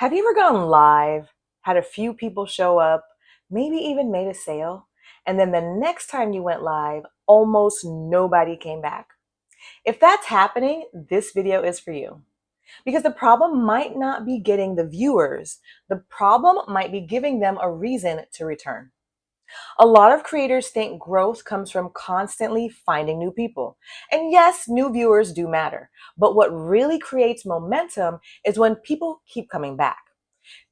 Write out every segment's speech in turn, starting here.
Have you ever gone live, had a few people show up, maybe even made a sale, and then the next time you went live, almost nobody came back? If that's happening, this video is for you. Because the problem might not be getting the viewers, the problem might be giving them a reason to return. A lot of creators think growth comes from constantly finding new people. And yes, new viewers do matter. But what really creates momentum is when people keep coming back.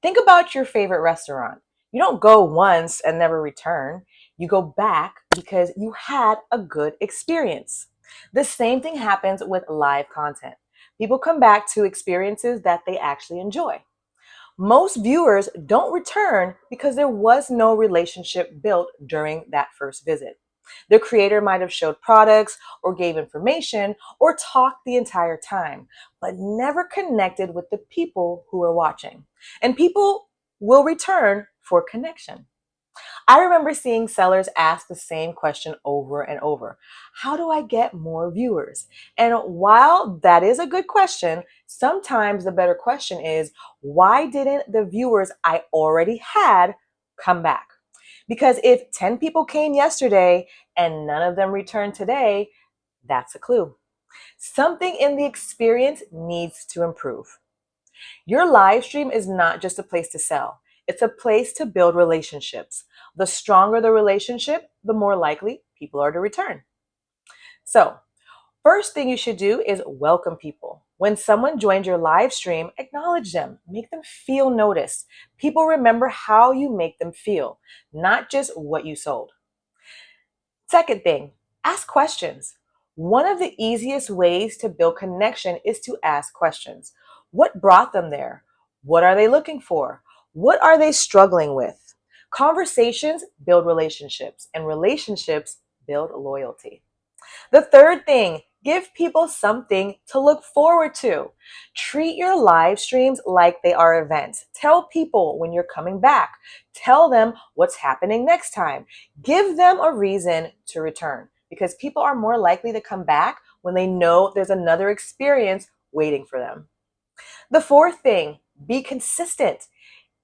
Think about your favorite restaurant. You don't go once and never return. You go back because you had a good experience. The same thing happens with live content. People come back to experiences that they actually enjoy. Most viewers don't return because there was no relationship built during that first visit. The creator might have showed products or gave information or talked the entire time, but never connected with the people who were watching. And people will return for connection. I remember seeing sellers ask the same question over and over. How do I get more viewers? And while that is a good question, sometimes the better question is, why didn't the viewers I already had come back? Because if 10 people came yesterday and none of them returned today, that's a clue. Something in the experience needs to improve. Your live stream is not just a place to sell. It's a place to build relationships. The stronger the relationship, the more likely people are to return. So, first thing you should do is welcome people. When someone joins your live stream, acknowledge them, make them feel noticed. People remember how you make them feel, not just what you sold. Second thing, ask questions. One of the easiest ways to build connection is to ask questions. What brought them there? What are they looking for? What are they struggling with? Conversations build relationships, and relationships build loyalty. The third thing, give people something to look forward to. Treat your live streams like they are events. Tell people when you're coming back. Tell them what's happening next time. Give them a reason to return because people are more likely to come back when they know there's another experience waiting for them. The fourth thing, be consistent.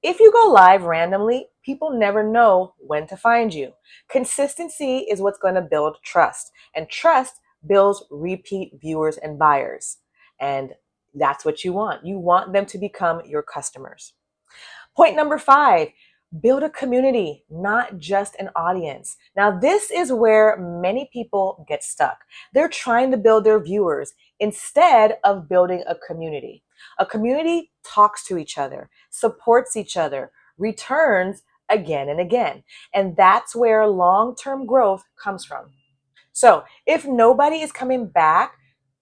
If you go live randomly, people never know when to find you. Consistency is what's going to build trust, and trust builds repeat viewers and buyers. And that's what you want. You want them to become your customers. Point number 5, build a community, not just an audience. Now, this is where many people get stuck. They're trying to build their viewers instead of building a community. A community talks to each other, supports each other, returns again and again. And that's where long-term growth comes from. So if nobody is coming back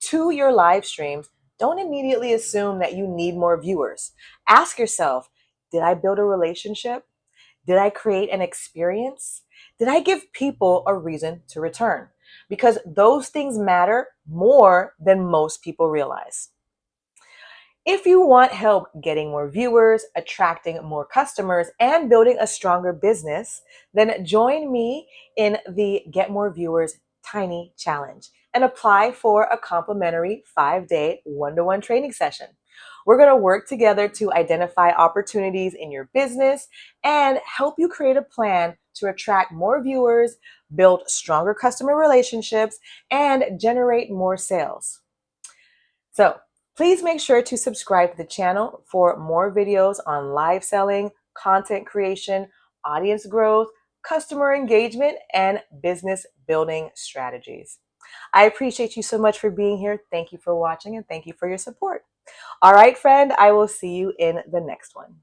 to your live streams, don't immediately assume that you need more viewers. Ask yourself, did I build a relationship? Did I create an experience? Did I give people a reason to return? Because those things matter more than most people realize. If you want help getting more viewers, attracting more customers, and building a stronger business, then join me in the Get More Viewers Tiny Challenge and apply for a complimentary 5-day one-to-one training session. We're going to work together to identify opportunities in your business and help you create a plan to attract more viewers, build stronger customer relationships, and generate more sales. So, please make sure to subscribe to the channel for more videos on live selling, content creation, audience growth, customer engagement, and business building strategies. I appreciate you so much for being here. Thank you for watching and thank you for your support. All right, friend, I will see you in the next one.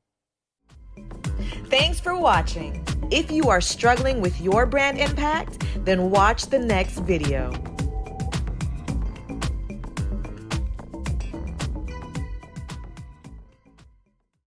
Thanks for watching. If you are struggling with your brand impact, then watch the next video.